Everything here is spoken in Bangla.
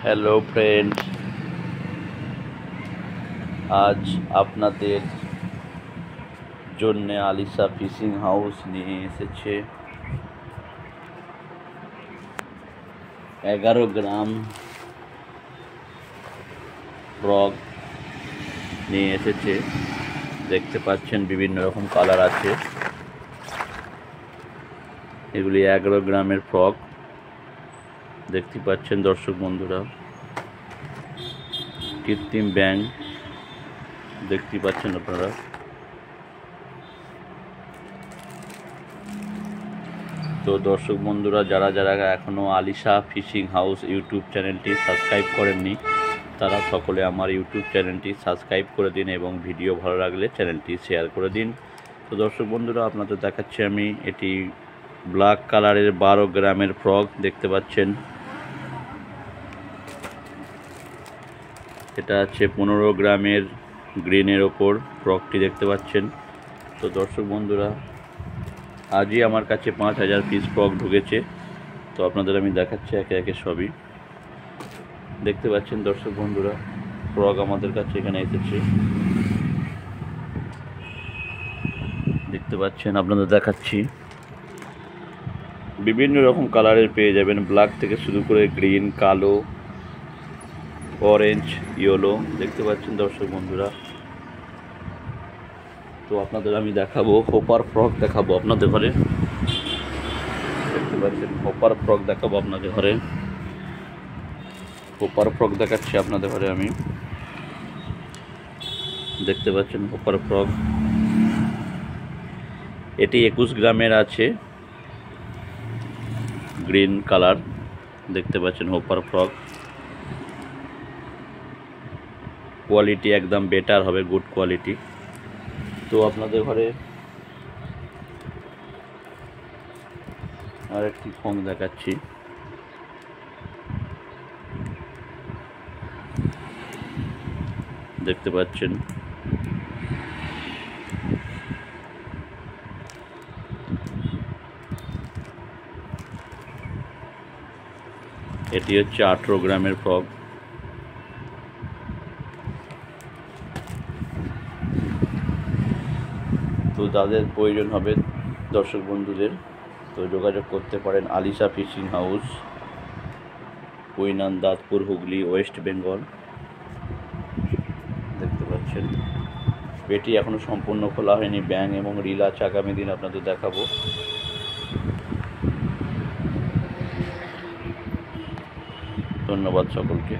হ্যালো ফ্রেন্ড, আজ আপনাদের জন্য আলিশা ফিশিং হাউস নিয়ে এসেছে 11 গ্রাম ফ্রগ নিয়ে এসেছে। দেখতে পাচ্ছেন বিভিন্ন রকম কালার আছে। এগুলি 11 গ্রামের ফ্রগ দেখতে পাচ্ছেন দর্শক বন্ধুরা। কৃত্রিম ব্যাঙ দেখতে পাচ্ছেন আপনারা। তো দর্শক বন্ধুরা, যারা যারা এখনও আলিশা ফিশিং হাউস ইউটিউব চ্যানেলটি সাবস্ক্রাইব করেননি, তারা সকলে আমার ইউটিউব চ্যানেলটি সাবস্ক্রাইব করে দিন এবং ভিডিও ভালো লাগলে চ্যানেলটি শেয়ার করে দিন। তো দর্শক বন্ধুরা, আপনাদের দেখাচ্ছি আমি এটি ব্ল্যাক কালারের 12 গ্রামের ফ্রগ দেখতে পাচ্ছেন। এটা আছে 15 গ্রামের গ্রিনের ওপর ফ্রগটি দেখতে পাচ্ছেন। তো দর্শক বন্ধুরা, আজই আমার কাছে 5000 পিস ফ্রগ ঢুকেছে। তো আপনাদের আমি দেখাচ্ছি একে একে সবই। দেখতে পাচ্ছেন দর্শক বন্ধুরা, ফ্রগ আমাদের কাছে এখানে এসেছে। দেখতে পাচ্ছেন, আপনাদের দেখাচ্ছি বিভিন্ন রকম কালারের পেয়ে যাবেন। ব্ল্যাক থেকে শুরু করে গ্রিন, কালো, অরেঞ্জ, ইয়েলো দেখতে পাচ্ছেন দর্শক বন্ধুরা। তো আপনাদের আমি দেখাবো হোপার ফ্রগ দেখাবো আপনাদের ঘরে। দেখতে পাচ্ছেন হোপার ফ্রগ দেখাবো আপনাদের ঘরে। হোপার ফ্রগ দেখাচ্ছি আপনাদের ঘরে আমি। দেখতে পাচ্ছেন হোপার ফ্রগ, এটি 21 গ্রামের আছে, গ্রিন কালার দেখতে পাচ্ছেন হোপার ফ্রগ। কোয়ালিটি একদম বেটার হবে, গুড কোয়ালিটি। তো আপনাদের ঘরে আর একটি ফোন দেখাচ্ছি। দেখতে পাচ্ছেন এটি হচ্ছে 18 গ্রামের ফ্রগ। তো যাদের প্রয়োজন হবে দর্শক বন্ধুদের, তো যোগাযোগ করতে পারেন Alisha fishing house, Kuinan, Dantpur, Hooghly, West Bengal. দেখতে পাচ্ছেন পেটি এখনও সম্পূর্ণ খোলা হয়নি, ব্যাঙ এবং রিল আছে, আগামী দিন আপনাদের দেখাবো। ধন্যবাদ সকলকে।